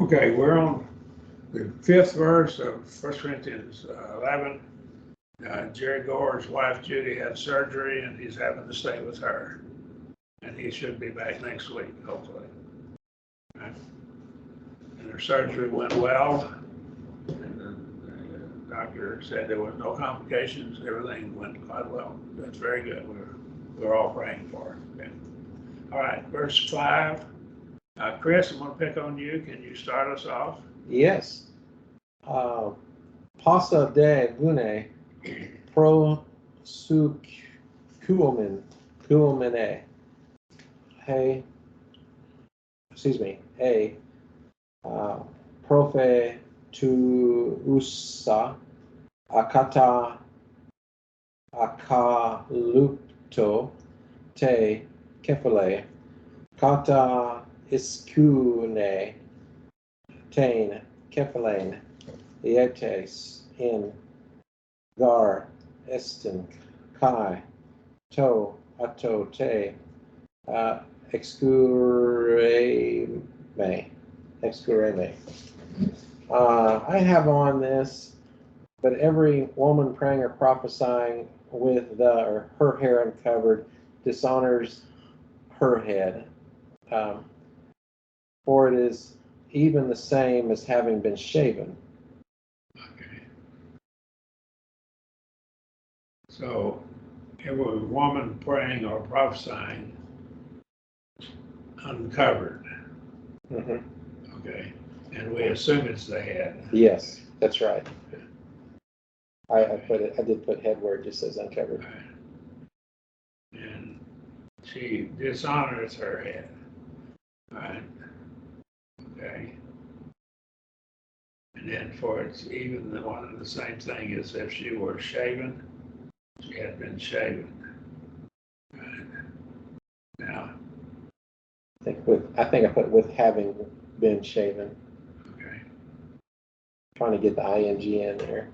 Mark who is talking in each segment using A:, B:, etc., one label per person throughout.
A: Okay, we're on the fifth verse of 1 Corinthians 11. Jerry Gore's wife Judy had surgery and he's having to stay with her. And he should be back next week, hopefully. Right? And her surgery went well. And the doctor said there was no complications. Everything went quite well. That's very good. We're all praying for her. Okay. All right, verse 5. Chris, I'm going to pick on you. Can you start us off?
B: Yes. Passa de bune pro su cuomine. Hey, excuse me. Hey, profe tu usa akata akalupto te kephale kata iskune tain kephalain ietes in gar estin kai to ato te excureme. I have on this, but every woman praying or prophesying with the or her hair uncovered dishonors her head, for it is even the same as having been shaven.
A: Okay. So, every woman praying or prophesying uncovered.
B: Mm-hmm.
A: Okay. And we assume it's the head.
B: Yes, that's right. I did put head where it just says uncovered.
A: Right. And she dishonors her head. Right. Okay. And then for it's even the one and the same thing as if she were shaven, she had been shaven. Right. Now.
B: I think I put with having been shaven.
A: Okay.
B: Trying to get the ing in there.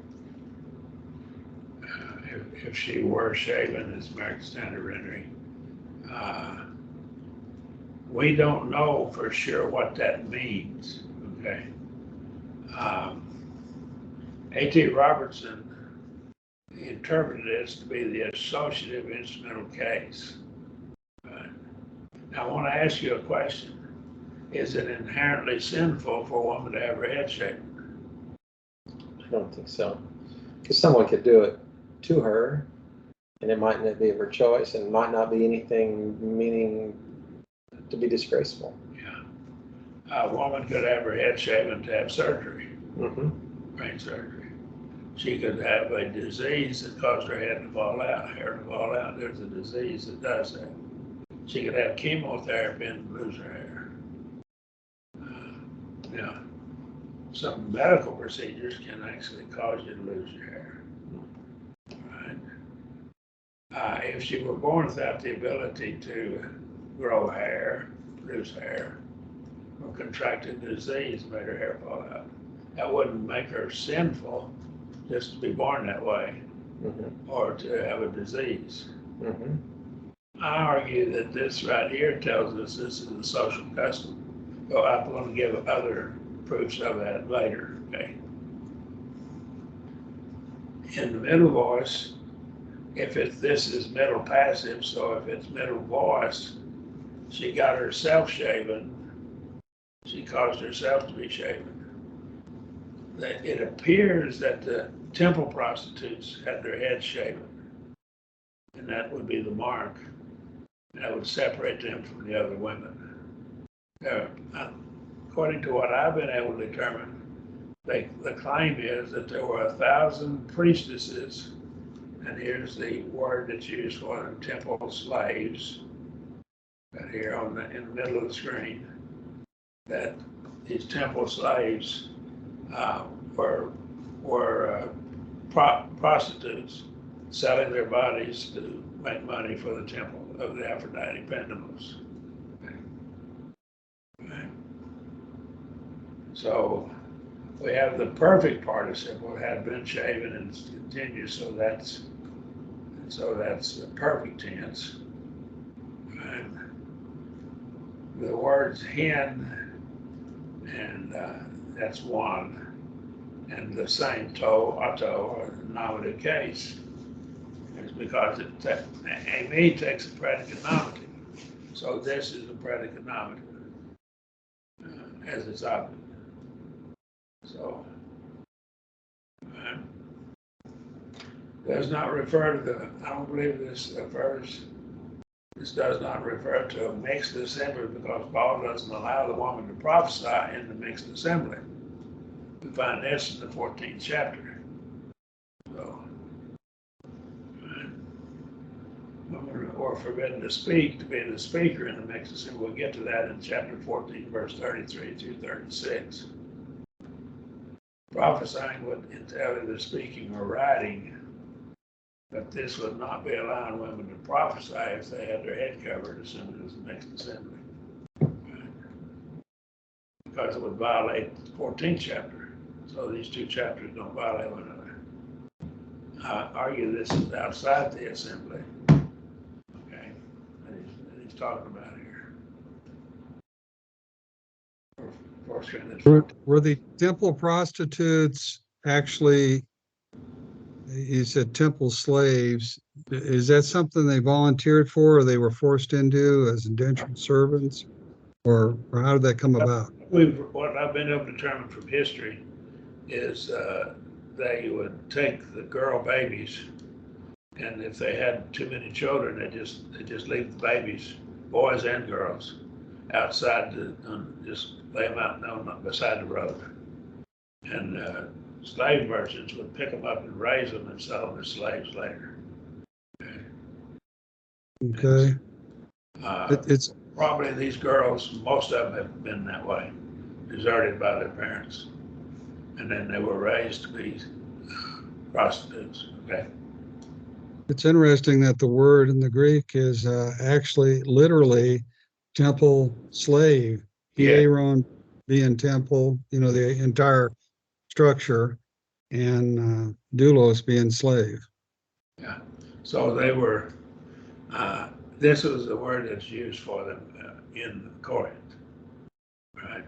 A: If she were shaven, is American Standard Rendering. We don't know for sure what that means. Okay. A.T. Robertson interpreted this to be the associative instrumental case. Right. Now, I want to ask you a question. Is it inherently sinful for a woman to have her head shaven?
B: I don't think so. Because someone could do it to her, and it might not be of her choice, and might not be anything meaning to be disgraceful.
A: Yeah. A woman could have her head shaven to have surgery, brain surgery. She could have a disease that caused her head to fall out, hair to fall out. There's a disease that does that. She could have chemotherapy and lose her hair. Some medical procedures can actually cause you to lose your hair. Right? If she were born without the ability to grow hair, lose hair, or contracted disease made her hair fall out, that wouldn't make her sinful just to be born that way or to have a disease. I argue that this right here tells us this is a social custom. So I'm going to give other proofs of that later. Okay. In the middle voice, this is middle passive, so if it's middle voice, she got herself shaven. She caused herself to be shaven. That it appears that the temple prostitutes had their heads shaven, and that would be the mark. That would separate them from the other women. According to what I've been able to determine, the claim is that there were 1,000 priestesses, and here's the word that's used for them, temple slaves, right here in the middle of the screen, that these temple slaves were prostitutes selling their bodies to make money for the temple of the Aphrodite Pentemus. Okay. So we have the perfect participle had been shaven and continues, so that's the perfect tense. And the words hen and that's one. And the same auto or nominative case is because AME takes a predicate nominative. So this is a predicate nominative as its object. So does not refer to the, I don't believe this does not refer to a mixed assembly because Paul doesn't allow the woman to prophesy in the mixed assembly. We find this in the 14th chapter. So, women were forbidden to speak, to be the speaker in the mixed assembly. We'll get to that in chapter 14, verse 33 through 36. Prophesying would entail either speaking or writing, but this would not be allowing women to prophesy if they had their head covered as soon as the mixed assembly. Because it would violate the 14th chapter. So these two chapters don't violate one another. I argue this is outside the assembly. Okay, that he's talking about here.
C: Were the temple prostitutes actually, you said temple slaves, is that something they volunteered for or they were forced into as indentured servants? Or how did that come about?
A: What I've been able to determine from history is they would take the girl babies, and if they had too many children, they just leave the babies, boys and girls, outside just lay them out beside the road. And slave merchants would pick them up and raise them and sell them as slaves later.
C: Okay.
A: It's probably these girls, most of them have been that way, deserted by their parents. And then they were raised to be prostitutes. Okay.
C: It's interesting that the word in the Greek is actually literally temple slave. Hieron being temple, the entire structure, and doulos being slave.
A: Yeah. So they were, this was the word that's used for them in Corinth, right?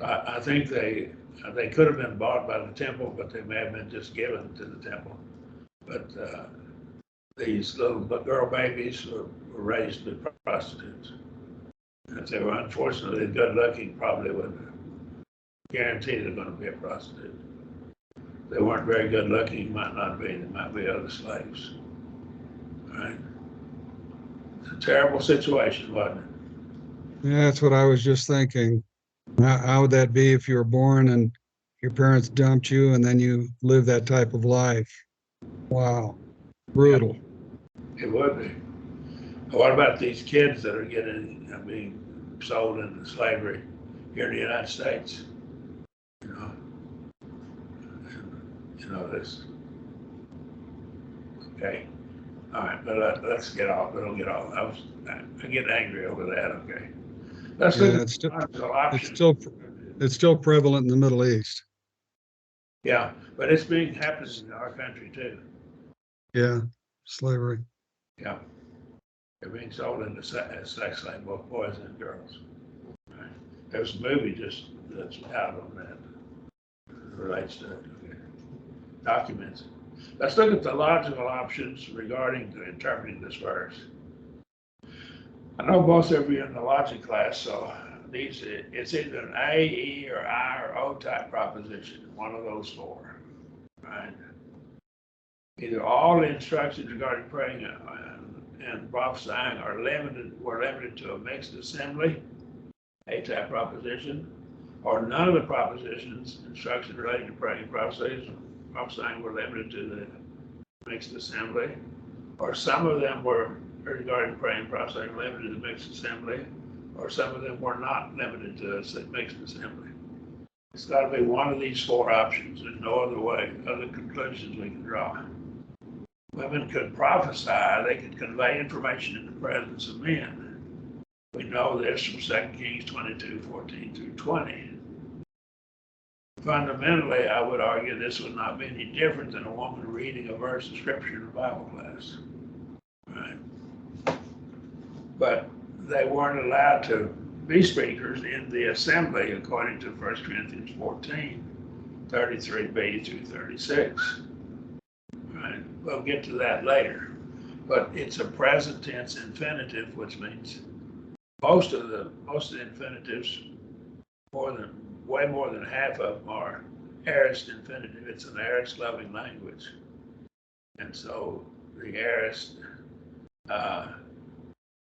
A: I think they could have been bought by the temple, but they may have been just given to the temple. But these little girl babies were raised to be prostitutes. And if they were unfortunately good looking, probably would guarantee they're going to be a prostitute. If they weren't very good looking, might not be. They might be other slaves. All right. It's a terrible situation, wasn't it?
C: Yeah, that's what I was just thinking. How would that be if you were born and your parents dumped you and then you live that type of life? Wow, brutal.
A: Yeah, it would be. What about these kids that are being sold into slavery here in the United States? This. Okay. All right, but let's get off. We'll get off. I get angry over that. Okay. Let's look at
C: it's still prevalent in the Middle East.
A: Yeah, but it's happening in our country too.
C: Yeah, slavery.
A: Yeah, they're being sold into sex slave, both boys and girls. Right. There's a movie that's out on that. Relates to it. Okay. Documents. Let's look at the logical options regarding to interpreting this verse. I know most of you are in the logic class, so it's either an A, E, or I, or O type proposition, one of those four, right? Either all the instructions regarding praying and prophesying were limited to a mixed assembly, A type proposition, or none of the propositions, instructions related to praying and prophesying were limited to the mixed assembly, or some of them were regarding praying and prophesying limited to the mixed assembly, or some of them were not limited to a mixed assembly. It's got to be one of these four options. There's no other conclusions we can draw. Women could prophesy, they could convey information in the presence of men. We know this from 2 Kings 22:14 through 20. Fundamentally, I would argue this would not be any different than a woman reading a verse of scripture in a Bible class. Right? But they weren't allowed to be speakers in the assembly according to 1 Corinthians 14, 33b through 36. Right? We'll get to that later. But it's a present tense infinitive, which means most of the infinitives, way more than half of them are aorist infinitive. It's an aorist loving language. And so the aorist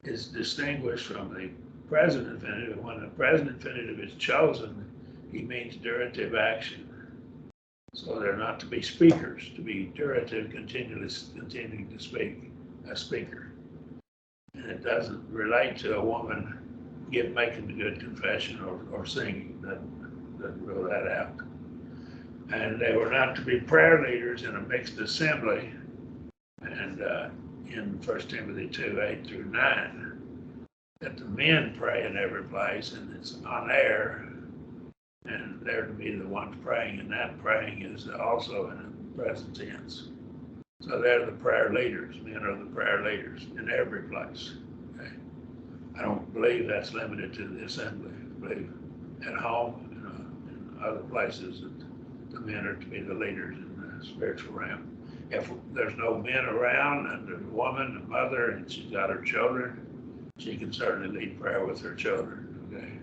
A: is distinguished from the present infinitive. When the present infinitive is chosen, he means durative action. So they're not to be speakers, to be durative, continuing to speak, a speaker. And it doesn't relate to a woman making a good confession or singing. Doesn't rule that out. And they were not to be prayer leaders in a mixed assembly. And in 1 Timothy 2, 8 through 9, that the men pray in every place, and it's on air, and they're to be the ones praying, and that praying is also in the present tense. So they're the prayer leaders. Men are the prayer leaders in every place. Okay? I don't believe that's limited to the assembly. I believe at home and other places that the men are to be the leaders in the spiritual realm. If there's no men around and there's a woman, a mother, and she's got her children, she can certainly lead prayer with her children. Okay?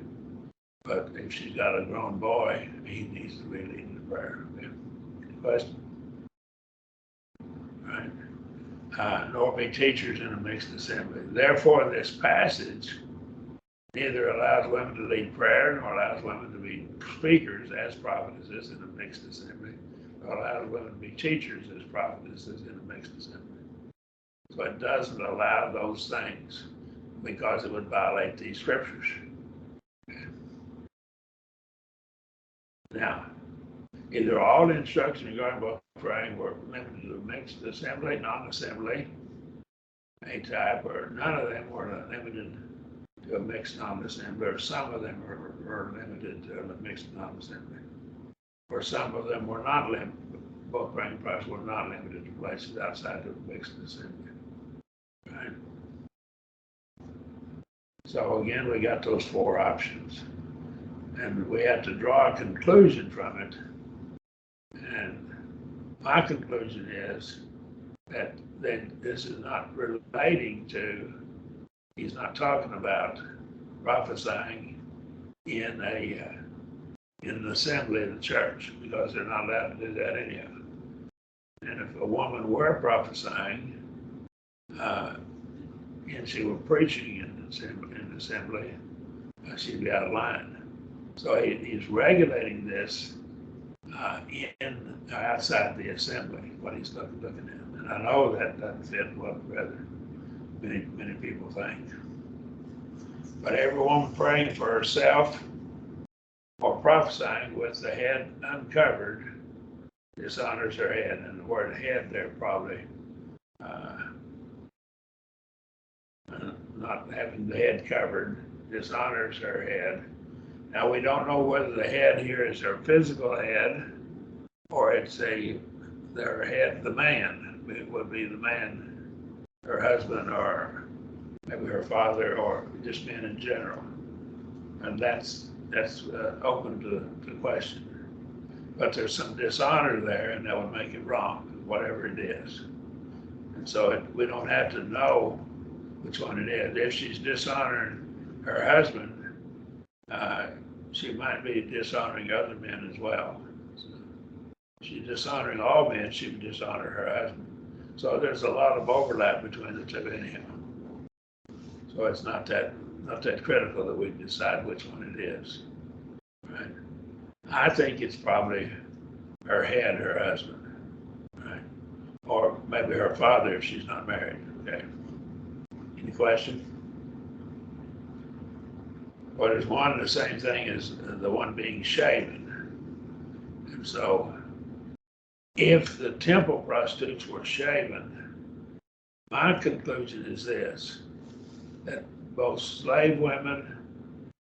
A: But if she's got a grown boy, he needs to be leading the prayer. Okay? Any question? Right. Nor be teachers in a mixed assembly. Therefore, this passage neither allows women to lead prayer nor allows women to be speakers as prophetesses in a mixed assembly, nor allows women to be teachers as prophetesses in a mixed assembly. So it doesn't allow those things because it would violate these scriptures. Now, either all the instructions regarding both praying were limited to a mixed assembly, non-assembly, a type, or none of them were limited to a mixed non-assembly, or some of them were limited to a mixed non-assembly, or some of them were not limited. Both praying process were not limited to places outside of the mixed assembly. Right? So again, we got those four options, and we have to draw a conclusion from it. And my conclusion is that this is not relating to, he's not talking about prophesying in an assembly of the church, because they're not allowed to do that anyhow. And if a woman were prophesying, and she were preaching in the assembly, she'd be out of line. So he's regulating this outside the assembly, what he's looking at. And I know that doesn't fit what rather many people think. But every woman praying for herself or prophesying with the head uncovered dishonors her head. And the word head there probably not having the head covered dishonors her head. Now, we don't know whether the head here is her physical head or it's their head, the man. It would be the man, her husband, or maybe her father, or just men in general. And that's open to question. But there's some dishonor there, and that would make it wrong, whatever it is. And so we don't have to know which one it is. If she's dishonoring her husband, she might be dishonoring other men as well. So if she's dishonoring all men, she would dishonor her husband. So there's a lot of overlap between the two anyhow. So it's not that critical that we decide which one it is. Right? I think it's probably her head, her husband, right? Or maybe her father if she's not married. Okay. Any question? Well, there's one the same thing as the one being shaven. And so if the temple prostitutes were shaven, my conclusion is this, that both slave women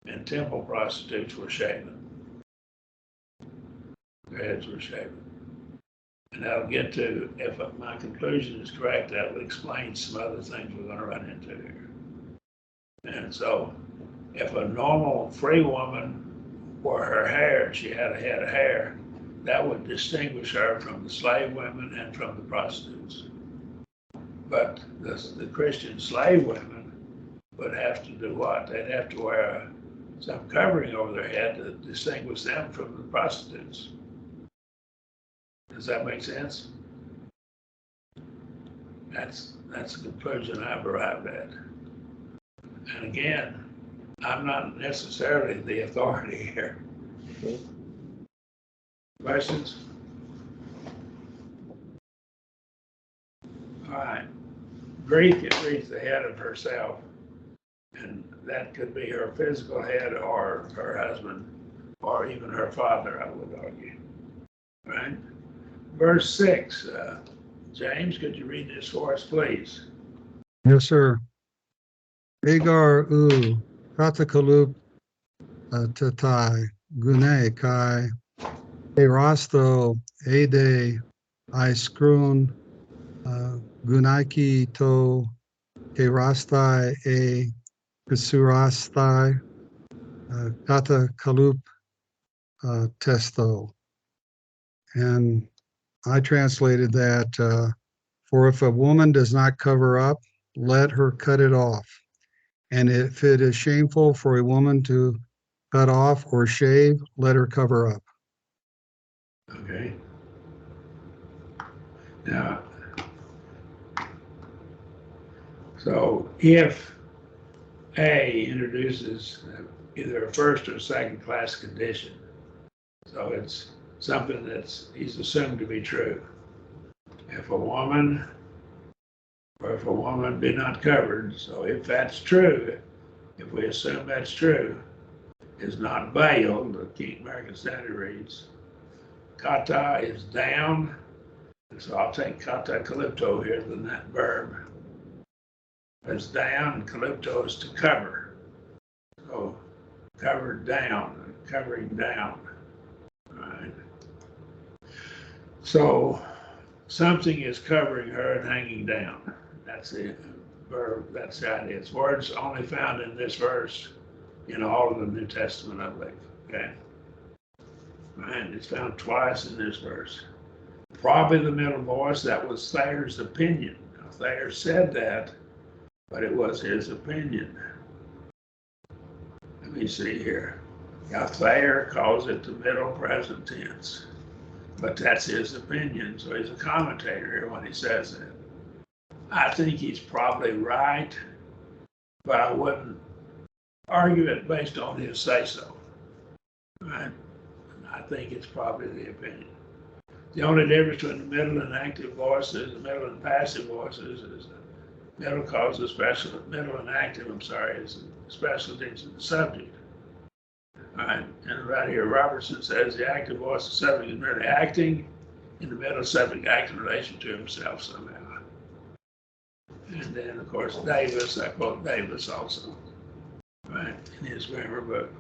A: and temple prostitutes were shaven. Their heads were shaven. And that'll get to, if my conclusion is correct, that will explain some other things we're going to run into here. And so if a normal free woman wore her hair, she had a head of hair, that would distinguish her from the slave women and from the prostitutes. But the Christian slave women would have to do what? They'd have to wear some covering over their head to distinguish them from the prostitutes. Does that make sense? That's the conclusion I've arrived at. And again, I'm not necessarily the authority here.
B: Okay.
A: Questions? All right. Greek, it reads the head of herself, and that could be her physical head or her husband or even her father, I would argue. Right? Verse 6, James, could you read this for us, please?
C: Yes, sir. Agar u katakalup tatai gune kai erasto ede iskrun gunaiki to kerastai e kasurastai katakalup testo. And I translated that, for if a woman does not cover up, let her cut it off. And if it is shameful for a woman to cut off or shave, let her cover up.
A: Okay. Now, so if A introduces either a first or second class condition, so it's something he's assumed to be true. If a woman be not covered, so if that's true, if we assume that's true, is not veiled, the King American Standard reads, kata is down, so I'll take kata calypto here than that verb. It's down, and calypto is to cover. So covered down, covering down. All right. So something is covering her and hanging down. That's the verb, that's the idea. It's words only found in this verse in all of the New Testament, I believe. Okay. And it's found twice in this verse. Probably the middle voice, that was Thayer's opinion. Now, Thayer said that, but it was his opinion. Let me see here. Now, Thayer calls it the middle present tense, but that's his opinion, so he's a commentator here when he says that. I think he's probably right, but I wouldn't argue it based on his say-so. Right? I think it's probably the opinion. The only difference between the middle and active voices, the middle and passive voices, is the middle causes special, middle and active, is specialties of the subject. All right, and right here, Robertson says the active voice of the subject is merely acting, in the middle subject acts in relation to himself somehow. And then, of course, Davis, I quote Davis also, right, in his grammar book.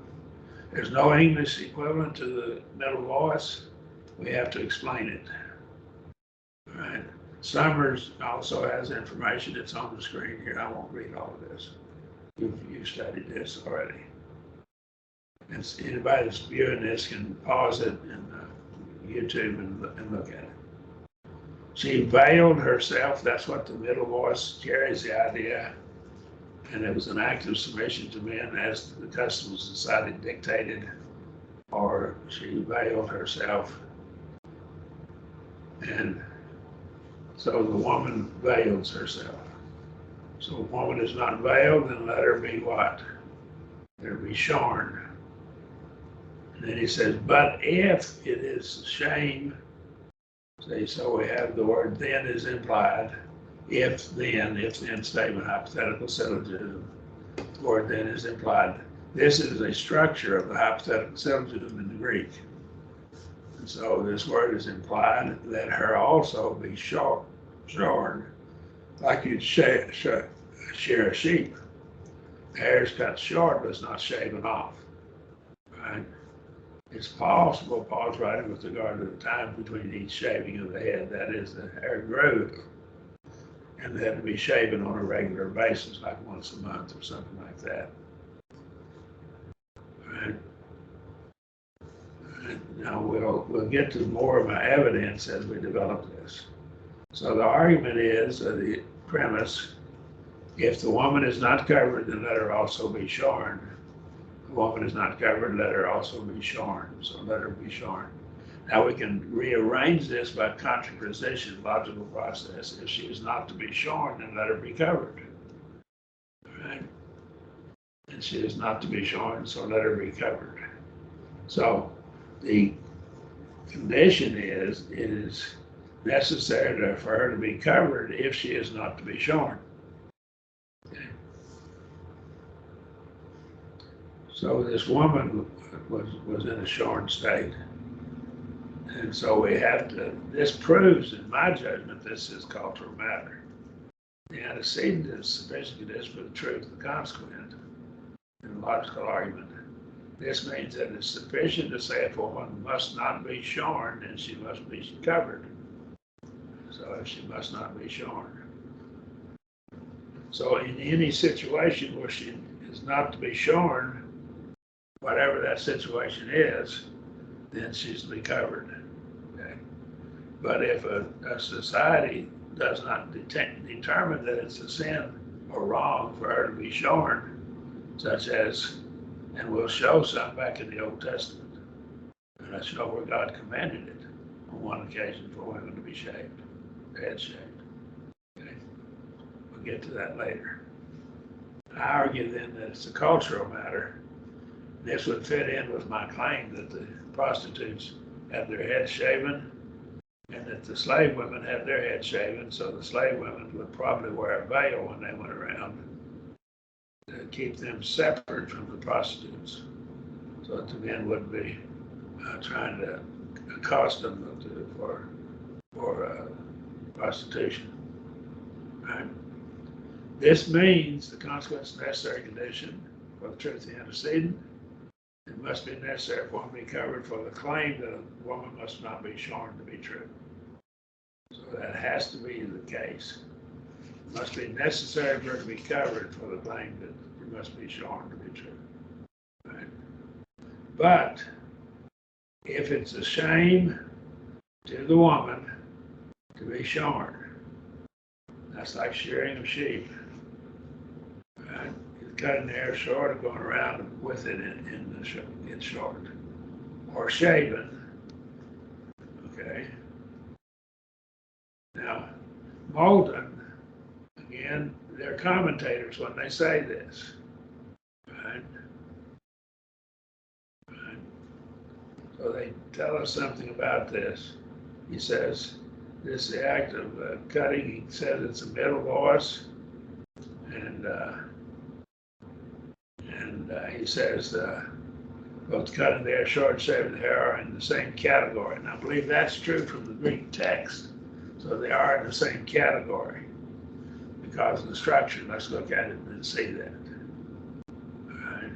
A: There's no English equivalent to the middle voice. We have to explain it. All right. Summers also has information. It's on the screen here. I won't read all of this. You've studied this already. And anybody that's viewing this can pause it in YouTube and look at it. She veiled herself. That's what the middle voice carries the idea. And it was an act of submission to men as the customs of society dictated, or she veiled herself. And so the woman veils herself. So if a woman is not veiled, then let her be what? Let her be shorn. And then he says, but if it is shame, see, so we have the word then is implied. If then statement, hypothetical syllogism, the word then is implied. This is a structure of the hypothetical syllogism in the Greek. And so this word is implied, let her also be shorn, like you'd shear a sheep. The hair is cut short, but it's not shaven off. Right? It's possible, Paul's writing with regard to the time between each shaving of the head, that is, the hair grew, and they had to be shaven on a regular basis, like once a month or something like that. we'll get to more of my evidence as we develop this. So the argument is, the premise, if the woman is not covered, then let her also be shorn. If the woman is not covered, let her also be shorn. So let her be shorn. Now we can rearrange this by contraposition, logical process. If she is not to be shorn, then let her be covered. Right? And she is not to be shorn, so let her be covered. So the condition is, it is necessary for her to be covered if she is not to be shorn. Okay. So this woman was in a shorn state. And so we have to, this proves, in my judgment, this is cultural matter. The antecedent is sufficient condition for the truth of the consequent in the logical argument. This means that it's sufficient to say if a woman must not be shorn, then she must be covered. So if she must not be shorn. So in any situation where she is not to be shorn, whatever that situation is, then she's to be covered. Okay? But if a society does not determine that it's a sin or wrong for her to be shorn, such as, and we'll show some back in the Old Testament, and I show where God commanded it on one occasion for women to be shaved, head shaved. Okay? We'll get to that later. I argue then that it's a cultural matter. This would fit in with my claim that the prostitutes have their heads shaven and that the slave women have their heads shaven, so the slave women would probably wear a veil when they went around to keep them separate from the prostitutes, so that the men wouldn't be trying to accost them for prostitution. Right? This means the consequence necessary condition for the truth of the antecedent. It must be necessary for one to be covered for the claim that a woman must not be shorn to be true. So that has to be the case. It must be necessary for her to be covered for the claim that it must be shorn to be true. Right? But if it's a shame to the woman to be shorn, that's like shearing of sheep. Right? Cutting the hair short or going around with it in short, or shaven. Okay. Now, Molden, again, they're commentators when they say this. Right? Right? So they tell us something about this. He says, this act of cutting, he says it's a middle voice, and he says both cutting the hair short and shaving the hair are in the same category. And I believe that's true from the Greek text. So they are in the same category because of the structure. Let's look at it and see that. All right.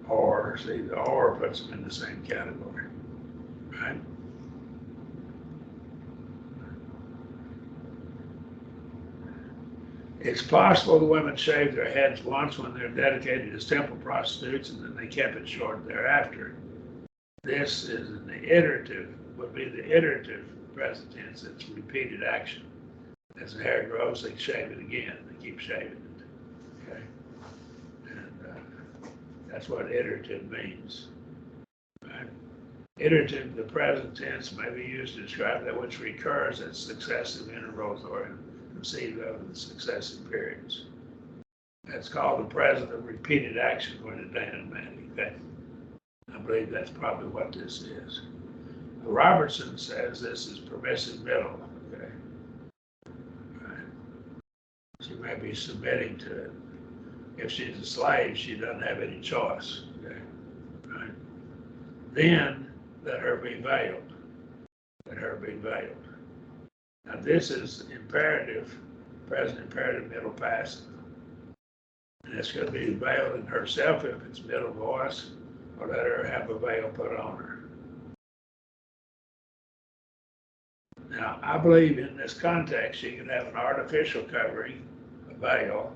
A: Or, see, the or puts them in the same category. Right? It's possible the women shaved their heads once when they're dedicated as temple prostitutes, and then they kept it short thereafter. This is an iterative, would be the iterative present tense. It's repeated action. As the hair grows, they shave it again. They keep shaving it. Okay, and that's what iterative means. Right? Iterative, the present tense, may be used to describe that which recurs at successive intervals or conceived of in successive periods. That's called the present of repeated action according to Dan and Mandy. Okay? I believe that's probably what this is. Robertson says this is permissive middle. Okay? Right. She may be submitting to it. If she's a slave, she doesn't have any choice. Okay? Right. Then let her be veiled. Let her be veiled. Now this is imperative, present imperative, middle passive. And it's going to be veiled in herself if it's middle voice, or let her have a veil put on her. Now, I believe in this context, she could have an artificial covering, a veil,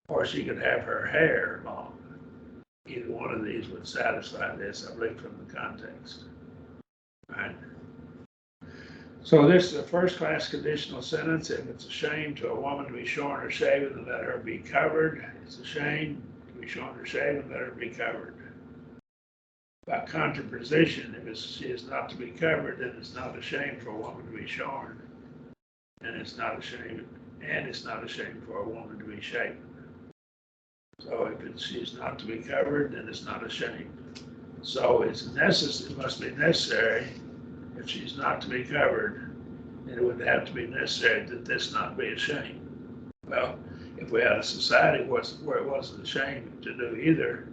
A: or she could have her hair long. either one of these would satisfy this, I believe, from the context. Right? So this is a first-class conditional sentence. If it's a shame to a woman to be shorn or shaven, then let her be covered. It's a shame to be shorn or shaven, let her be covered. By contraposition, if she is not to be covered, then it's not a shame for a woman to be shorn, and it's not a shame for a woman to be shaven. So if she's not to be covered, then it's not a shame. So it must be necessary. If she's not to be covered, then it would have to be necessary that this not be a shame. Well, if we had a society where it wasn't a shame to do either,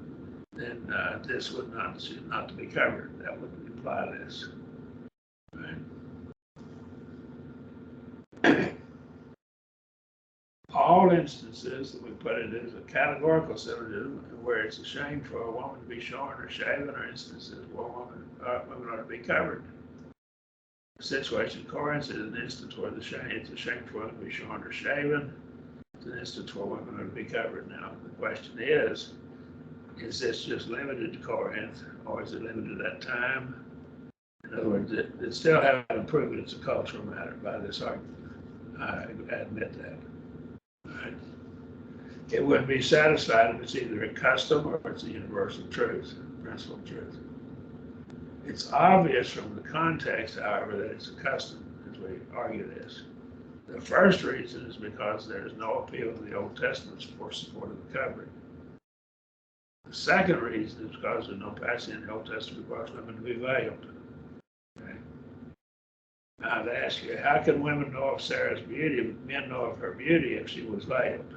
A: then this would not to be covered. That would imply this. Right? All instances that we put it as a categorical syllogism where it's a shame for a woman to be shorn or shaven, or instances where women ought to be covered. The situation in Corinth is an instance where it's a shame for women to be shorn or shaven. It's an instance where women ought to be covered. Now, the question is this just limited to Corinth, or is it limited to that time? In other words, it still haven't proven it's a cultural matter by this argument. I admit that. Right? It wouldn't be satisfied if it's either a custom or it's a universal truth, principle of truth. It's obvious from the context, however, that it's a custom as we argue this. The first reason is because there is no appeal to the Old Testament for support of the covering. The second reason is because there's no passage in the Old Testament requires women to be veiled. Okay? Now, I'd ask you, how can women know of Sarah's beauty, but men know of her beauty if she was veiled?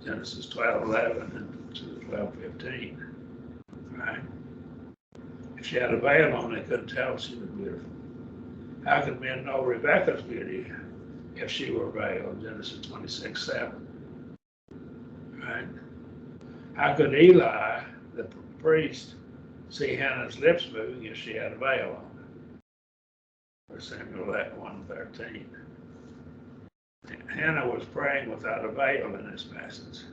A: Genesis 12:11 and 12:15. Right? If she had a veil on, they couldn't tell she was beautiful. How could men know Rebekah's beauty if she were veiled? Genesis 26:7. Right? How could Eli, the priest, see Hannah's lips moving if she had a veil on? 1 Samuel 1:13. Hannah was praying without a veil in this passage.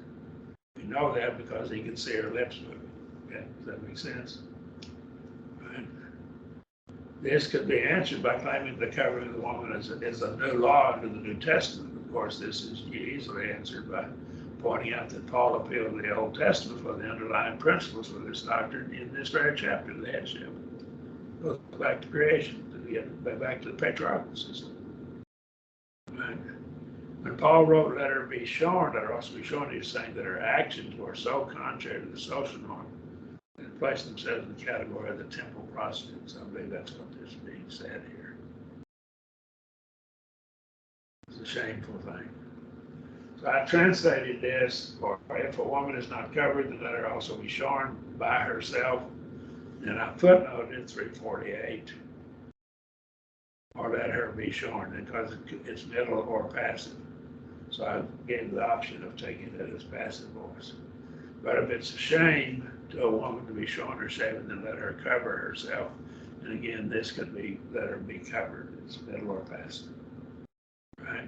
A: We know that because he could see her lips moving. Okay, does that make sense? Right. This could be answered by claiming the covering of the woman is a new law under the New Testament. Of course, this is easily answered by pointing out that Paul appealed to the Old Testament for the underlying principles for this doctrine in this very chapter of the headship. It goes back to creation, back to the patriarchal system. Right. When Paul wrote, let her be shorn, let her also be shorn, he was saying that her actions were so contrary to the social norm that placed themselves in the category of the temple prostitutes. I believe that's what is being said here. It's a shameful thing. So I translated this, or if a woman is not covered, then let her also be shorn by herself. And I footnoted in 348, or let her be shorn, because it's middle or passive. So I gave the option of taking it as passive voice. But if it's a shame to a woman to be shorn or shaven, then let her cover herself. And again, this could be let her be covered. It's middle or passive. Right?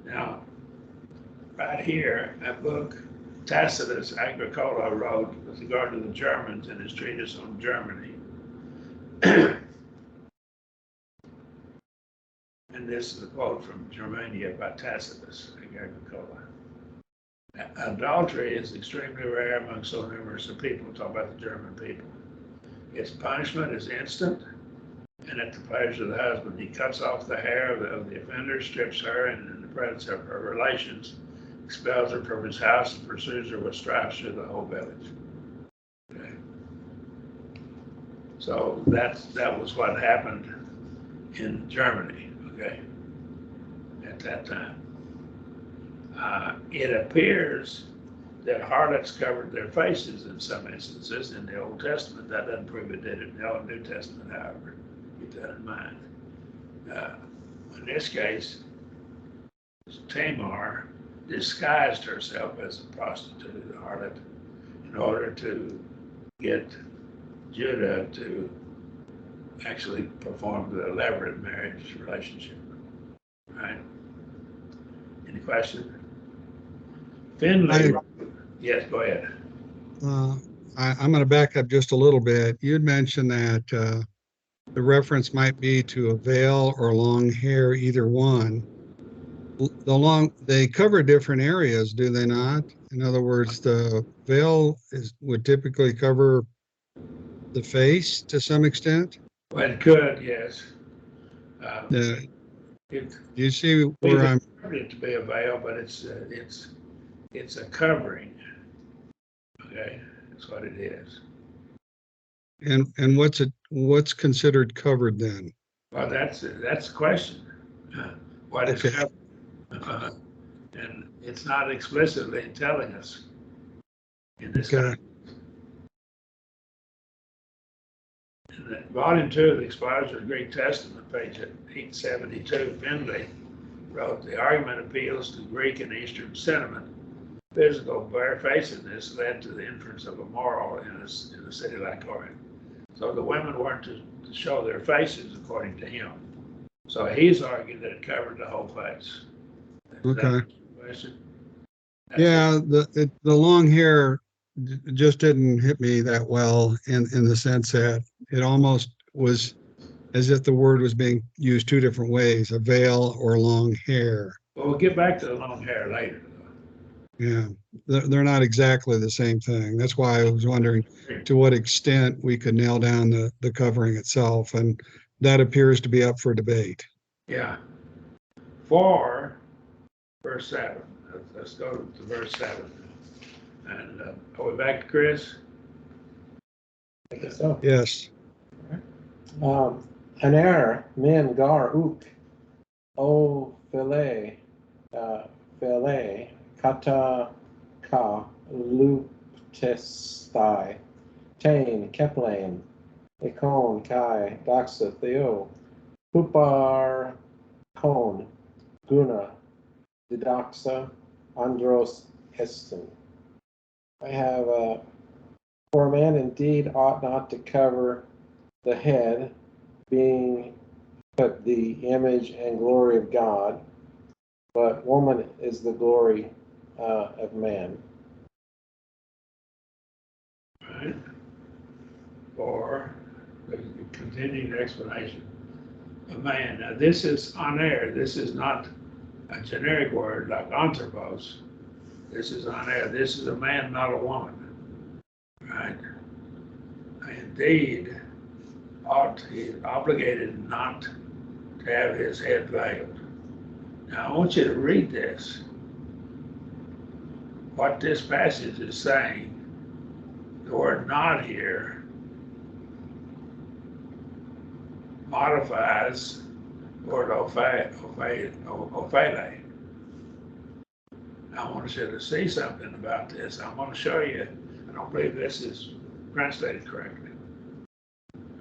A: Now, right here, a book Tacitus Agricola wrote with regard to the Germans in his treatise on Germany. And this is a quote from Germania by Tacitus Agricola. Adultery is extremely rare among so numerous a people. Talk about the German people. Its punishment is instant, and at the pleasure of the husband. He cuts off the hair of the offender, strips her, and in the presence of her relations, expels her from his house and pursues her with stripes through the whole village. Okay. So that was what happened in Germany, okay, at that time. It appears that harlots covered their faces in some instances in the Old Testament. That doesn't prove it did in the New Testament, however. Keep that in mind. In this case, Tamar disguised herself as a prostitute, a harlot, in order to get Judah to actually perform the elaborate marriage relationship. Right? Any question? Finley. Yes, go ahead.
C: I'm going to back up just a little bit. You had mentioned that the reference might be to a veil or long hair, either one. They cover different areas, do they not? In other words, the veil would typically cover the face to some extent.
A: Well, it could, yes.
C: Uh,
A: It,
C: do you see
A: we
C: where I'm?
A: consider it to be a veil, but it's a covering. Okay, that's what it is.
C: And what's considered covered then?
A: Well, that's the question. What is
C: Okay.
A: covered? And it's not explicitly telling us in this
C: Okay.
A: time. In Volume 2 of the Expositor of the Greek Testament, page 872, Findlay wrote, the argument appeals to Greek and Eastern sentiment. Physical barefacedness led to the inference of a moral in a city like Corinth. So the women weren't to show their faces, according to him. So he's arguing that it covered the whole face.
C: Okay.
A: Question?
C: Yeah, the long hair just didn't hit me that well in the sense that it almost was as if the word was being used two different ways, a veil or long hair.
A: Well, we'll get back to the long hair later.
C: Yeah, they're not exactly the same thing. That's why I was wondering to what extent we could nail down the covering itself, and that appears to be up for debate.
A: Yeah. 4, verse 7. Let's go to verse 7. And are we back to Chris?
B: I guess so.
C: Yes.
B: Aner min gar uk o phile kata ka luptestai tain keplain ekon kai doxa theo hupar kon guna didoxa andros estin. I have for a man indeed ought not to cover the head, being but the image and glory of God, but woman is the glory of man.
A: Right. Or the continuing explanation. A man. Now, this is on air. This is not a generic word like anthropos. This is on air. This is a man, not a woman. Right? Indeed, he is obligated not to have his head veiled. Now, I want you to read this. What this passage is saying, the word not here modifies the word ophele. I want you to see something about this. I want to show you. I don't believe this is translated correctly.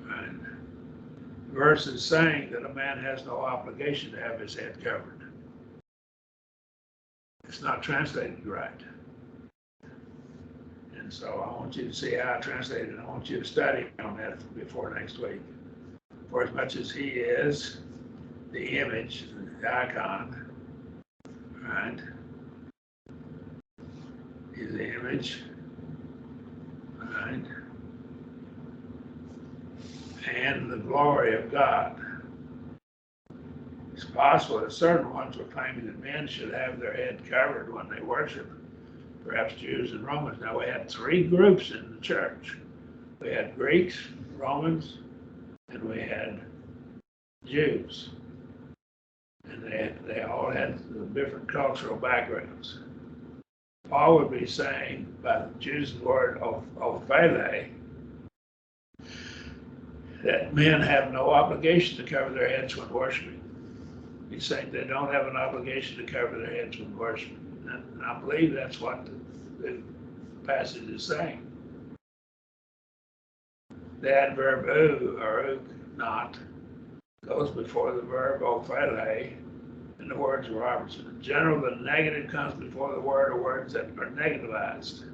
A: Right. The verse is saying that a man has no obligation to have his head covered. It's not translated right. And so I want you to see how I translate it. I want you to study on that before next week. For as much as he is the image, the icon, right? He's the image, right? And the glory of God. It's possible that certain ones were claiming that men should have their head covered when they worship, perhaps Jews and Romans. Now, we had 3 groups in the church. We had Greeks, Romans, and we had Jews. And they all had different cultural backgrounds. Paul would be saying, by the Jews' word ophele, that men have no obligation to cover their heads when worshiping. He's saying they don't have an obligation to cover their heads when worshiping. And I believe that's what the passage is saying. The adverb ou or uk, not, goes before the verb ophele in the words of Robertson. In general, the negative comes before the word or words that are negativized.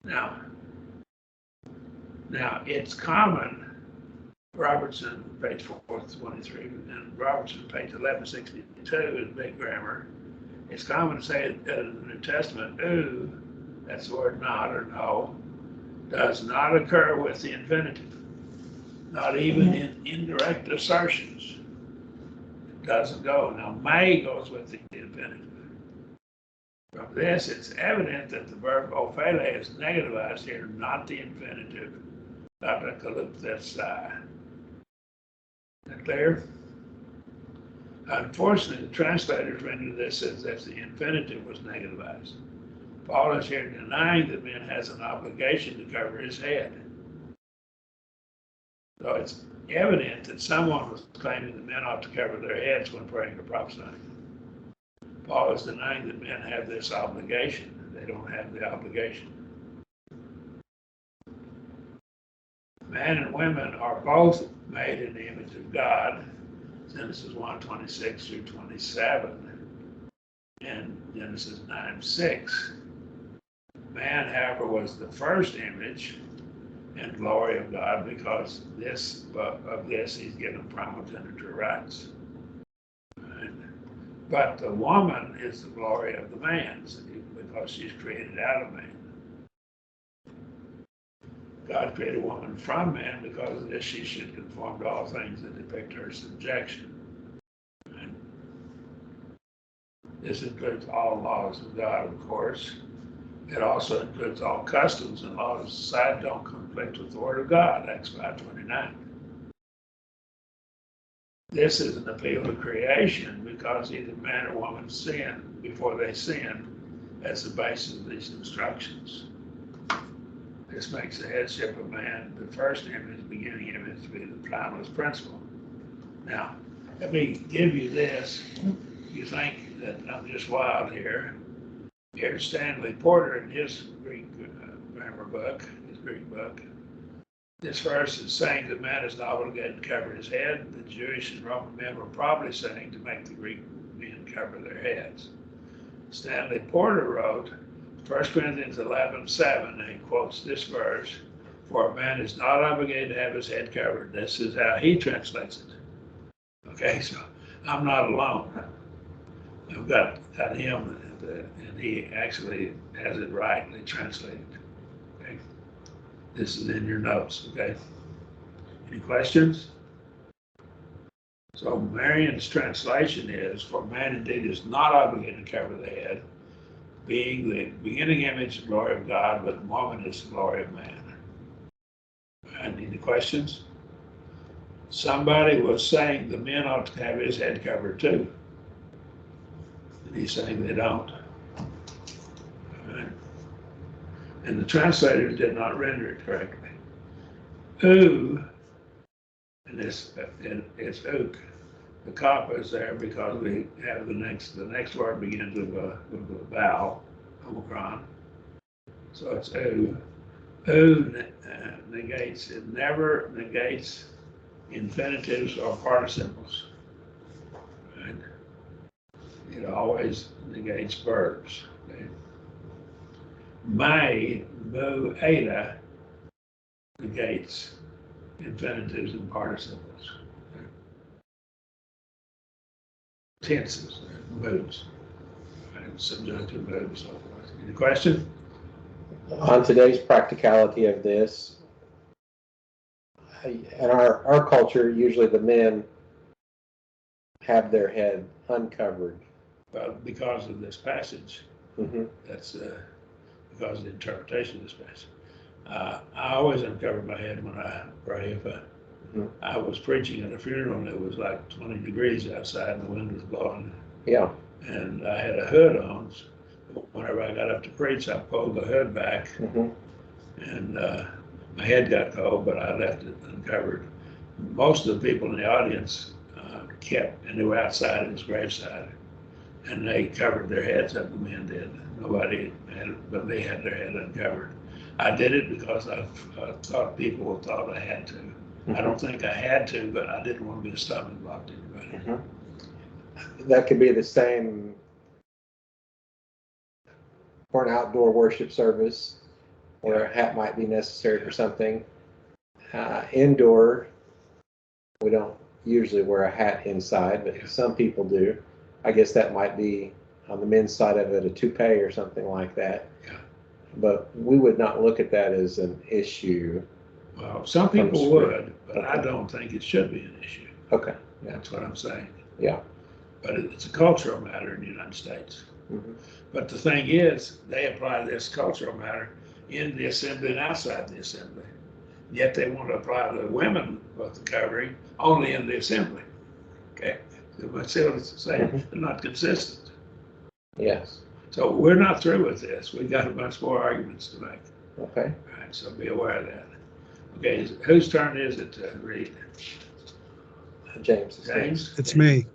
A: Now, it's common, Robertson, page 423, and Robertson, page 1162 in Big Grammar. It's common to say that in the New Testament, ooh, that's the word not or no, does not occur with the infinitive, not even in indirect assertions. It doesn't go. Now, may goes with the infinitive. From this, it's evident that the verb ophele is negativized here, not the infinitive, not the kalupthesai. Is that clear? Unfortunately, the translators rendered this as if the infinitive was negativized. Paul is here denying that man has an obligation to cover his head. So it's evident that someone was claiming that men ought to cover their heads when praying or prophesying. Paul is denying that men have this obligation. They don't have the obligation. Man and women are both made in the image of God, Genesis 1:26 through 27, and Genesis 9:6. Man, however, was the first image and glory of God because of this he's given primogeniture rights. Right? But the woman is the glory of the man because she's created out of man. God created woman from man because of this she should conform to all things that depict her subjection. Right? This includes all laws of God, of course. It also includes all customs and laws of society don't conflict with the word of God, Acts 5:29. This is an appeal to creation because either man or woman sinned before they sinned as the basis of these instructions. This makes the headship of man the first image, beginning image, to be the timeless principle. Now, let me give you this. You think that I'm just wild here. Here's Stanley Porter in his Greek grammar book, his Greek book. This verse is saying that man is not obligated to cover his head. The Jewish and Roman men were probably saying to make the Greek men cover their heads. Stanley Porter wrote 1 Corinthians 11:7, and he quotes this verse, for a man is not obligated to have his head covered. This is how he translates it. Okay, so I'm not alone. I've got him, and he actually has it rightly translated. Okay, this is in your notes. Okay, any questions? So Marion's translation is, for man indeed is not obligated to cover the head, being the beginning image and glory of God, but woman is the glory of man. Any questions? Somebody was saying the men ought to have his head covered too. And he's saying they don't. Right. And the translators did not render it correctly. Ooh, and it's ook. The kappa is there because we have the next word begins with a vowel, omicron. So it's ooh. Ooh negates, it never negates infinitives or participles. Right? It always negates verbs. Okay? May, mu, eta negates infinitives and participles. Okay? Tenses, moods, right? Subjunctive moods, so forth. Any question?
B: On today's practicality of this, in our culture, usually the men have their head uncovered.
A: Well, because of this passage, that's because of the interpretation of this passage. I always uncover my head when I pray. If I was preaching at a funeral and it was like 20 degrees outside and the wind was blowing.
B: Yeah.
A: And I had a hood on. So whenever I got up to preach, I pulled the hood back and my head got cold, but I left it uncovered. Most of the people in the audience and they were outside at his graveside, and they covered their heads up. The men did. Nobody had, but they had their head uncovered. I did it because I thought people thought I had to. I don't think I had to, but I didn't want to be a stumbling block to anybody.
B: That could be the same for an outdoor worship service, where a hat might be necessary for something. Indoor, we don't usually wear a hat inside, but some people do. I guess that might be on the men's side of it, a toupee or something like that. but we would not look at that as an issue.
A: Well, some
B: From
A: people
B: script.
A: would, but I
B: Okay.
A: don't think it should be an issue.
B: Okay.
A: That's what I'm saying.
B: Yeah.
A: But it's a cultural matter in the United States.
B: Mhm.
A: But the thing is, they apply this cultural matter in the assembly and outside the assembly. Yet they want to apply the women with the covering only in the assembly. Okay, so I see what it's saying.
B: Mhm.
A: They're not consistent.
B: Yes.
A: So we're not through with this. We've got a bunch more arguments to make.
B: Okay.
A: All right, so be aware of that. Okay, whose turn is it to read?
B: James.
A: James?
C: It's me.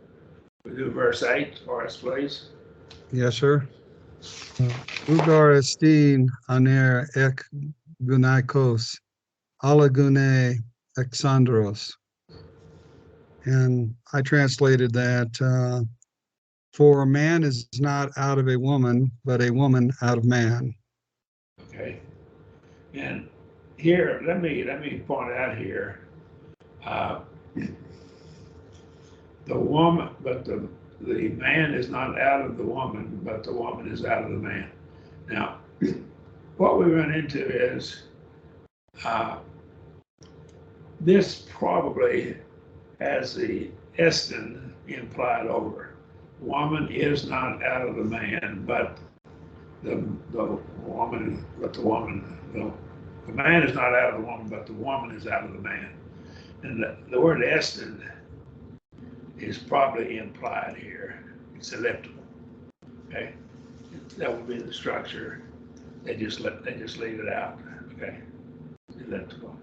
A: We do verse 8 for us, please.
C: Yes, sir. Ugar estin aner ek gunaikos, alagune exandros. And I translated that, for a man is not out of a woman, but a woman out of man.
A: Okay. And here, let me point out here, uh, the woman, but the man is not out of the woman, but the woman is out of the man. Now, what we run into is this probably has the estin implied over. Woman is not out of the man, but the woman, the man is not out of the woman, but the woman is out of the man. And the word estin is probably implied here. It's elliptical. Okay, that would be the structure. They just leave it out. Okay, elliptical.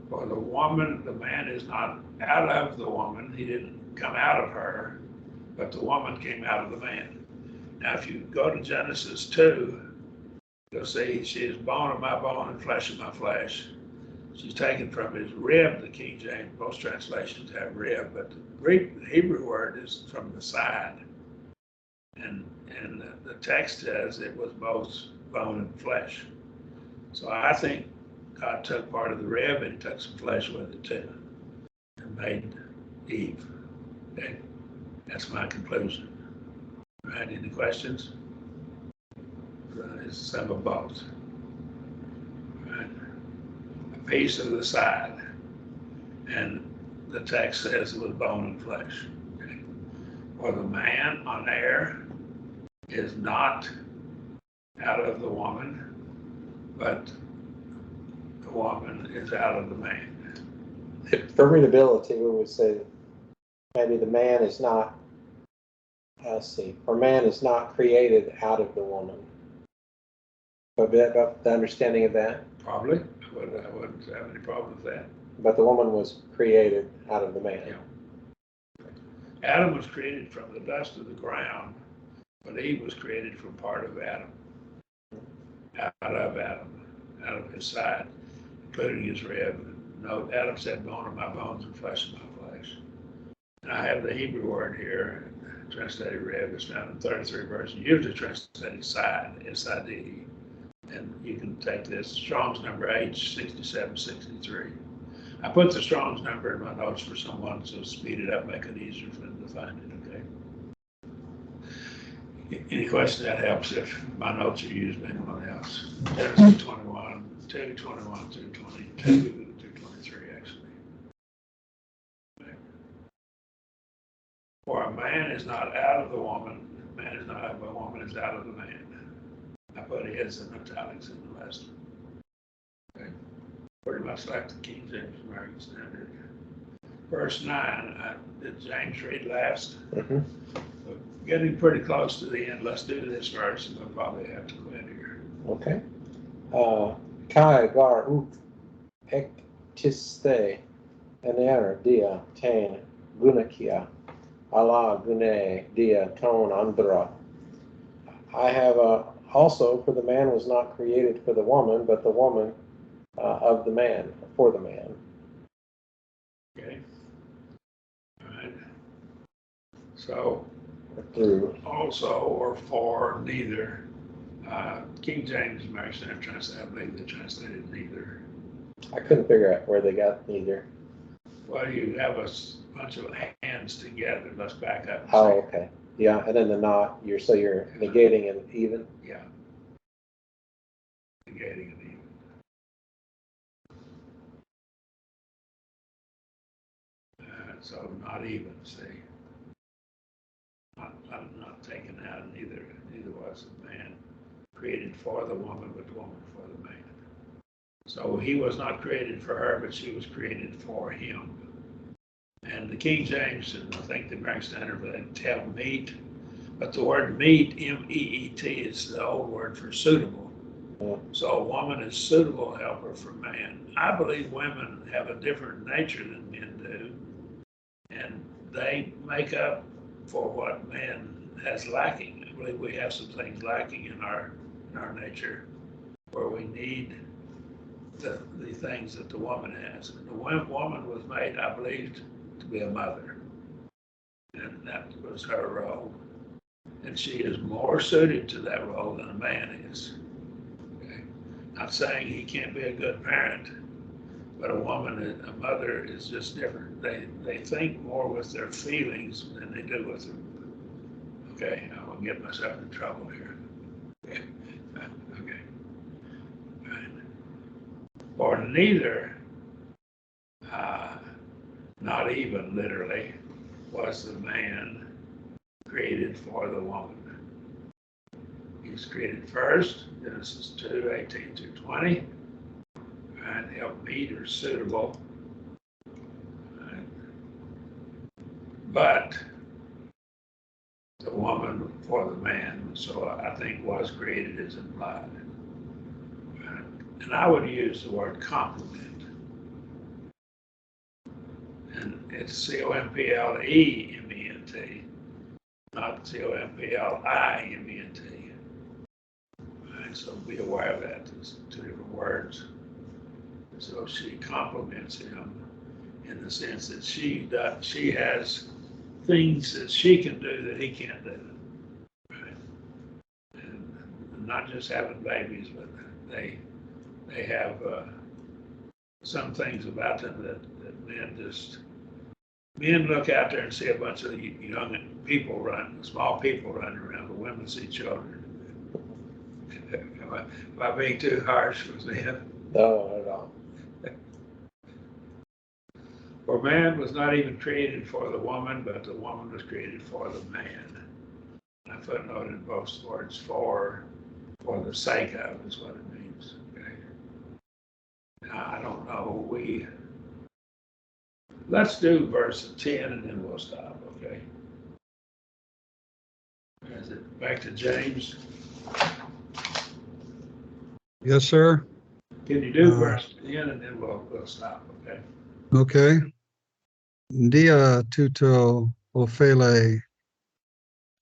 A: For the woman, the man is not out of the woman. He didn't come out of her, but the woman came out of the man. Now, if you go to Genesis 2, you'll see she is bone of my bone and flesh of my flesh. She's taken from his rib, the King James. Most translations have rib, but the Greek, the Hebrew word is from the side. And the text says it was both bone and flesh. So I think God took part of the rib and he took some flesh with it too and made Eve. Okay, that's my conclusion. All right, any questions? It's some of both. All right. A piece of the side, and the text says it was bone and flesh. Okay. For the man on air is not out of the woman, but the woman is out of the man.
B: For readability, we would say maybe the man is not, let's see, for man is not created out of the woman. But about the understanding of that?
A: Probably. I wouldn't have any problem with that.
B: But the woman was created out of the man.
A: Yeah. Adam was created from the dust of the ground, but Eve was created from part of Adam. Out of his side, including his rib. No, Adam said, bone of my bones and flesh of my flesh. And I have the Hebrew word here, translated rib. It's found in 33 verses. Usually translated side, S-I-D. And you can take this Strong's number H6763. I put the Strong's number in my notes for someone to speed it up, make it easier for them to find it, okay? Any question that helps if my notes are used by anyone else? Genesis 21, 2:21 through 22 through 23, actually. Okay. For a man is not out of the woman, man is not out of a woman, is out of the man. I put his in italics in the last one. Okay. Pretty much like the King James American Standard. Verse 9, did James read last?
B: Mm-hmm.
A: We're getting pretty close to the end. Let's do this verse, and we'll probably have to quit here.
B: Okay. Kai gar ut ek tiste ener dia tain gunakia ala gune dia ton andra. I have also, for the man was not created for the woman, but the woman of the man, for the man.
A: Okay. All right. So,
B: Through.
A: also or for neither. King James American Standard translated, I believe they translated neither.
B: I couldn't figure out where they got neither.
A: Well, you have a bunch of hands together. Let's back up. And
B: Oh,
A: say,
B: okay. Yeah, and then the not, you're negating an even.
A: yeah. negating an even. So not even, see. Not taken out, neither was the man created for the woman, but the woman for the man. So he was not created for her, but she was created for him. And the King James, and I think the American Standard, would tell meet, but the word meet, M-E-E-T, is the old word for suitable. So a woman is suitable helper for man. I believe women have a different nature than men do, and they make up for what man has lacking. I believe we have some things lacking in our nature where we need the things that the woman has. The woman was made, I believe, to be a mother, and that was her role. And she is more suited to that role than a man is. Okay? Not saying he can't be a good parent, but a woman, a mother, is just different. They think more with their feelings than they do with them. Okay, I won't get myself in trouble here. Okay. Okay. Right. For neither, not even literally, was the man created for the woman. He's created first, Genesis 2:18-20, and help meet or suitable. Right. But the woman for the man, so I think was created as implied. Right. And I would use the word complement. And it's C-O-M-P-L-E-M-E-N-T, not C-O-M-P-L-I-M-E-N-T. Right, so be aware of that. There's two different words. So she complements him in the sense that she has things that she can do that he can't do. Right? And not just having babies, but they have some things about them that men look out there and see a bunch of young people small people running around, but women see children. Am I being too harsh with them?
B: No, not at all.
A: For man was not even created for the woman, but the woman was created for the man. I footnoted both words for the sake of is what it means. Okay. Now, I don't know. Let's do verse 10 and then we'll stop. Okay. Is it back to James?
C: Yes, sir.
A: Can you do verse 10 and then we'll stop? Okay.
C: Okay. Dia tuto ophele,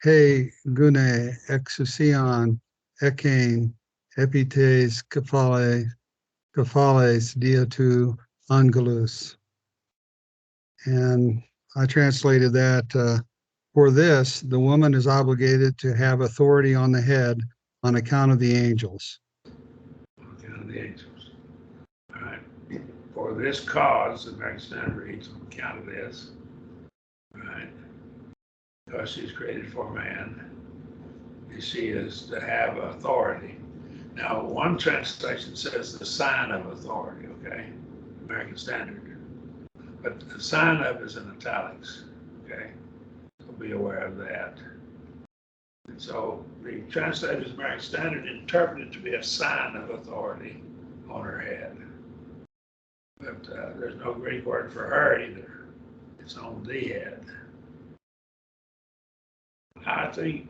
C: he gune exousion, ekain, epites cephales dia tu angelus. And I translated that, for this, the woman is obligated to have authority on the head on account of the angels.
A: On account of the angels. All right. For this cause, the American Standard reads, on account of this, right? Because she's created for man, she is to have authority. Now, one translation says the sign of authority, okay? American Standard. But the sign of is in italics, okay? So be aware of that. And so the translators, American Standard, interpreted it to be a sign of authority on her head. But there's no Greek word for her either. It's on the head. I think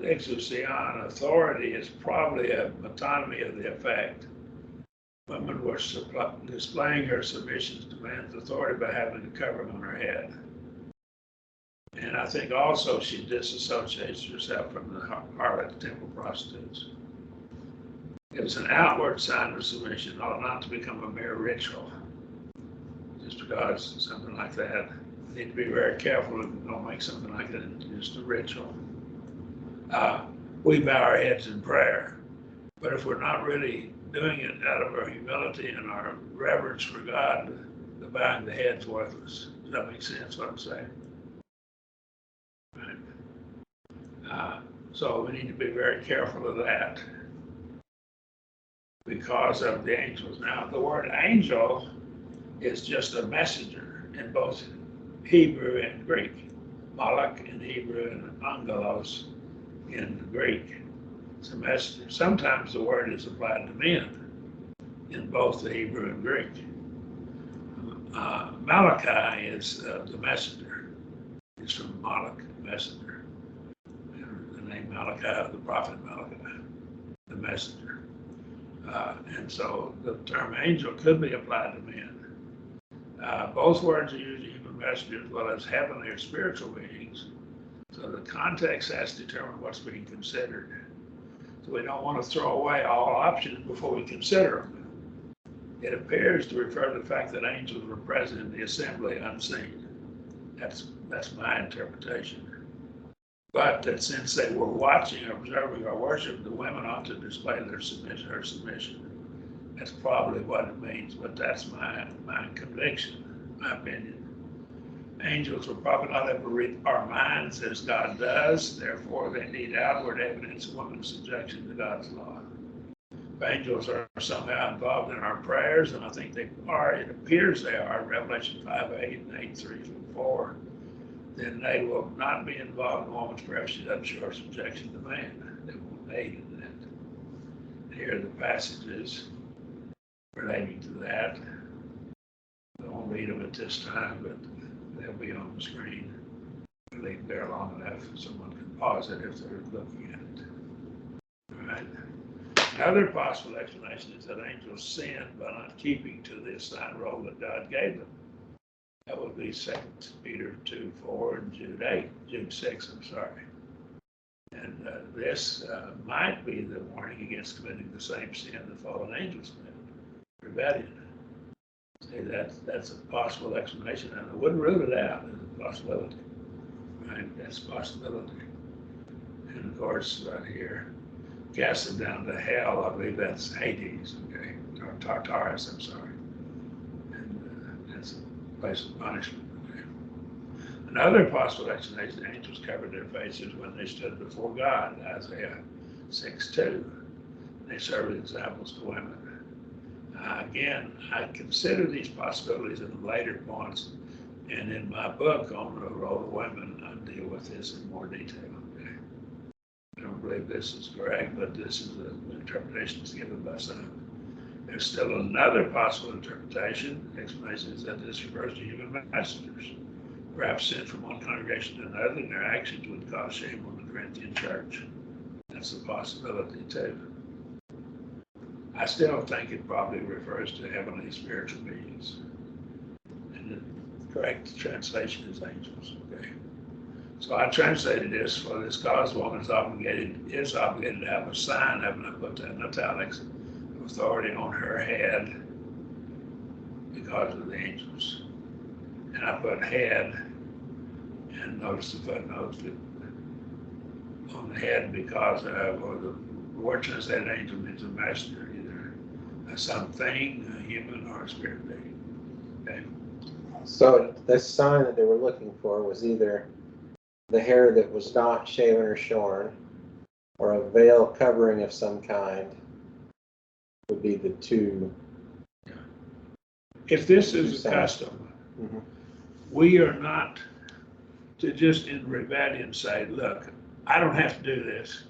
A: exousion, authority, is probably a metonymy of the effect. Women were displaying her submission to man's authority by having a covering on her head. And I think also she disassociates herself from the harlot temple prostitutes. It's an outward sign of submission, ought not to become a mere ritual. Just because something like that, you need to be very careful if you don't make something like that into just a ritual. We bow our heads in prayer, but if we're not really doing it out of our humility and our reverence for God, the bowing the head's worthless. Does that make sense what I'm saying? Right. So we need to be very careful of that. because of the angels. Now, the word angel is just a messenger in both Hebrew and Greek. Malach in Hebrew and angelos in Greek. It's a messenger. Sometimes the word is applied to men in both the Hebrew and Greek. Malachi is the messenger. It's from Malach, messenger. And the name Malachi, the prophet Malachi, the messenger. And so the term angel could be applied to men. Both words are used even messenger as well as heavenly or spiritual beings. So the context has to determine what's being considered. So we don't want to throw away all options before we consider them. It appears to refer to the fact that angels were present in the assembly unseen. That's my interpretation. But that since they were watching, observing, or worshiping, the women ought to display their submission, her submission. That's probably what it means, but that's my conviction, my opinion. Angels will probably not ever read our minds as God does, therefore they need outward evidence of woman's subjection to God's law. If angels are somehow involved in our prayers, and I think they are, it appears they are, Revelation 5:8 and 8:3-4, then they will not be involved in a woman's prayer if she doesn't show her subjection to man. They won't aid in that. Here are the passages relating to that. I won't read them at this time, but they'll be on the screen. We'll leave there long enough so someone can pause it if they're looking at it. All right. Another possible explanation is that angels sinned by not keeping to the assigned role that God gave them. That would be 2 Peter 2:4 and Jude 6, I'm sorry. And this might be the warning against committing the same sin the fallen angels committed, rebellion. See, that's a possible explanation, and I wouldn't rule it out as a possibility. Right? That's a possibility. And of course, right here, cast them down to hell. I believe that's Hades, okay, or Tartarus. I'm sorry, and that's a place of punishment. Okay? Another possible explanation: the angels covered their faces when they stood before God. Isaiah 6:2. They serve as examples to women. Again, I consider these possibilities in later points, and in my book on the role of women, I deal with this in more detail. Okay? I don't believe this is correct, but this is the interpretation that's given by some. There's still another possible interpretation. The explanation is that this refers to human messengers, perhaps sent from one congregation to another, and their actions would cause shame on the Corinthian church. That's a possibility too. I still think it probably refers to heavenly spiritual beings. And the correct translation is angels, okay? So I translated this: for this cause, the woman is obligated to have a sign, and I put that in italics, of authority on her head because of the angels. And I put head, and notice the footnote on the head because of, or the word translated angel means a messenger, either something, a human, or a spirit being. Okay.
B: So the sign that they were looking for was either the hair that was not shaven or shorn, or a veil covering of some kind would be the two.
A: If this is a custom, we are not to just in rebellion say, look, I don't have to do this.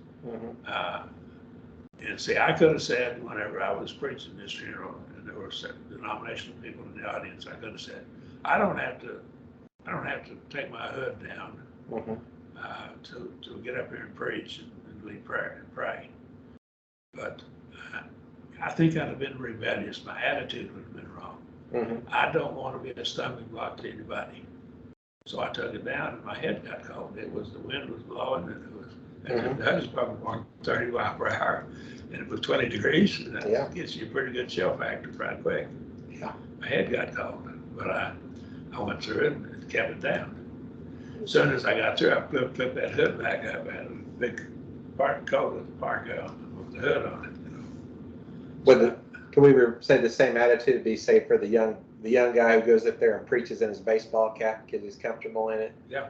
A: And see, I could have said whenever I was preaching this funeral, and there were denominational people in the audience, I could have said, I don't have to take my hood down to get up here and preach and lead prayer and pray. But I think I'd have been rebellious. My attitude would have been wrong. I don't want to be a stumbling block to anybody. So I took it down, and my head got cold. It was, the wind was blowing, and it was, the hood is probably going 30 miles per hour, and it was 20 degrees, and that gets you a pretty good chill factor right quick. My head got cold, but I went through it and kept it down. As soon as I got through, I flipped that hood back up. I had a big coat with the parka on, with the hood on it.
B: Can we say the same attitude be, say, for the young guy who goes up there and preaches in his baseball cap because he's comfortable in it?
A: Yeah.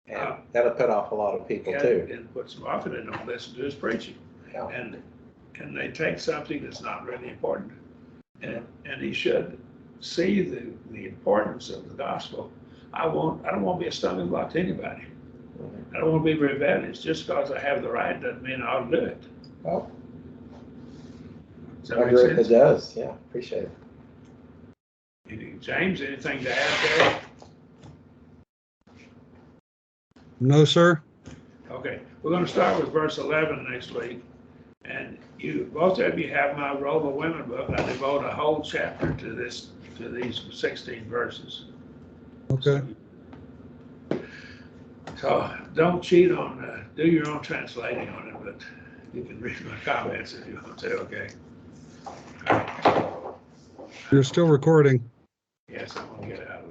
B: And that'll put off a lot of people too.
A: And puts them off, and they don't listen to his preaching. And and they take something that's not really important. And he should see the importance of the gospel. I don't want to be a stumbling block to anybody. I don't want to be rebellious. Just because I have the right doesn't mean I ought to do it.
B: Oh,
A: Does
B: I
A: that make
B: agree with it
A: sense?
B: does. Yeah, appreciate it.
A: James, anything to add there?
C: No, sir.
A: Okay, we're going to start with verse 11 next week. And both of you have my Role of Women book. I devote a whole chapter to these 16 verses.
C: Okay.
A: So don't cheat on, do your own translating on it, but you can read my comments if you want to, okay? All right.
C: You're still recording.
A: Yes, I'm gonna get out of